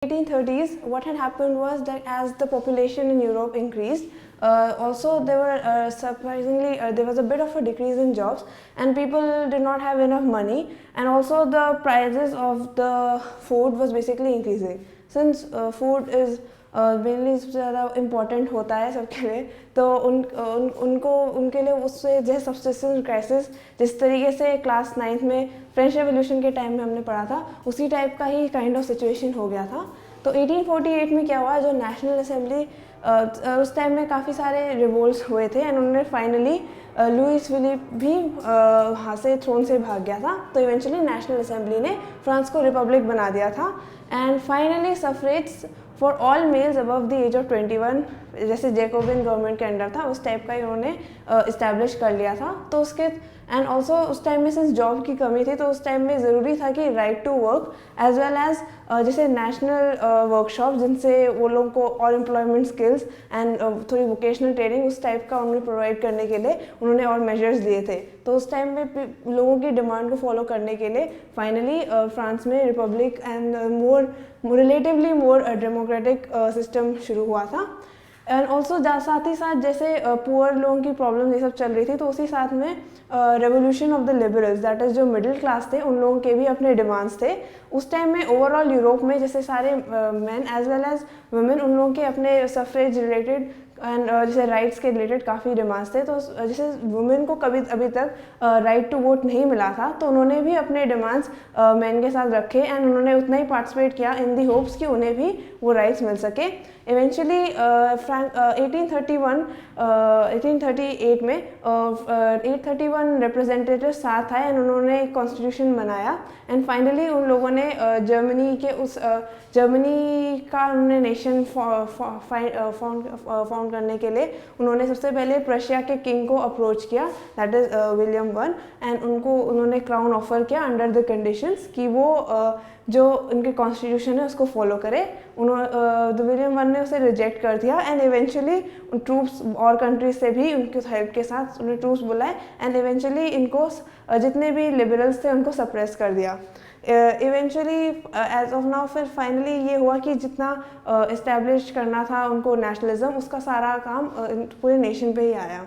1830s, what had happened was that as the population in Europe increased, also there were surprisingly there was a bit of a decrease in jobs, and people did not have enough money, and also the prices of the food was basically increasing. Since food is mainly सबसे ज़्यादा important होता है सबके लिए, तो उनके लिए उससे जैसे सब्सिस्टेंस क्राइसिस जिस तरीके से क्लास 9th में फ्रेंच रेवोल्यूशन के टाइम में हमने पढ़ा था, उसी टाइप का ही काइंड ऑफ सिचुएशन हो गया था. तो 1848 में क्या हुआ, जो नेशनल असेंबली उस टाइम में काफ़ी सारे रिवोल्ट्स हुए थे, एंड उन्होंने फाइनली लुइस फिलिप भी वहाँ से थ्रोन से भाग गया था. तो इवेंचुअली नेशनल असेंबली ने फ्रांस को रिपब्लिक बना दिया था. And finally suffrage for all males above the age of 21, जैसे जैकोबिन गवर्नमेंट के अंडर था उस टाइप का ही उन्होंने इस्टेब्लिश कर लिया था. तो उसके एंड ऑल्सो उस टाइम में सिंस जॉब की कमी थी, तो उस टाइम में ज़रूरी था कि right to work as well as जैसे नेशनल वर्कशॉप जिनसे वो लोगों को और एम्प्लॉयमेंट स्किल्स एंड थोड़ी वोकेशनल ट्रेनिंग उस टाइप का उन्होंने प्रोवाइड करने के लिए उन्होंने और मेजर्स लिए थे. तो उस टाइम में लोगों की डिमांड को फॉलो करने के लिए फाइनली फ्रांस में Republic and relatively more democratic system शुरू हुआ था. एंड ऑल्सो साथ ही साथ जैसे पुअर लोगों की प्रॉब्लम ये सब चल रही थी, तो उसी साथ में revolution of the liberals, that is जो मिडिल क्लास थे, उन लोगों के भी अपने डिमांड्स थे. उस टाइम में ओवरऑल यूरोप में जैसे सारे man as well as women, उन लोगों के अपने सफरेज रिलेटेड एंड जैसे राइट्स के रिलेटेड काफ़ी डिमांड्स थे. तो जैसे वुमेन को कभी अभी तक राइट टू वोट नहीं मिला था, तो उन्होंने भी अपने डिमांड्स मैन के साथ रखे, एंड उन्होंने उतना ही पार्टिसिपेट किया इन दी होप्स कि उन्हें भी वो राइट्स मिल सके. इवेंचुअली 1838 में 831 रिप्रेजेंटेटिव साथ आए, एंड उन्होंने कॉन्स्टिट्यूशन बनाया. एंड फाइनली उन लोगों ने जर्मनी का उन्होंने नेशन फाउंड करने के लिए उन्होंने सबसे पहले प्रशिया के किंग को अप्रोच किया, that is William one, and उन्होंने क्राउन ऑफर किया अंडर द कंडीशंस कि वो जो उनके कॉन्स्टिट्यूशन है उसको फॉलो करे. विलियम वन ने उसे रिजेक्ट कर दिया, एंड इवेंचुअली ट्रूप्स और कंट्रीज से भी उनके हेल्प के साथ उन्हें ट्रूप्स बुलाए, एंड इवेंचुअली इनको जितने भी लिबरल्स थे उनको सप्रेस कर दिया. इवेंचुअली एज ऑफ नाउ फिर फाइनली ये हुआ कि जितना इस्टेब्लिश करना था उनको नेशनलिज्म, उसका सारा काम पूरे नेशन पे ही आया.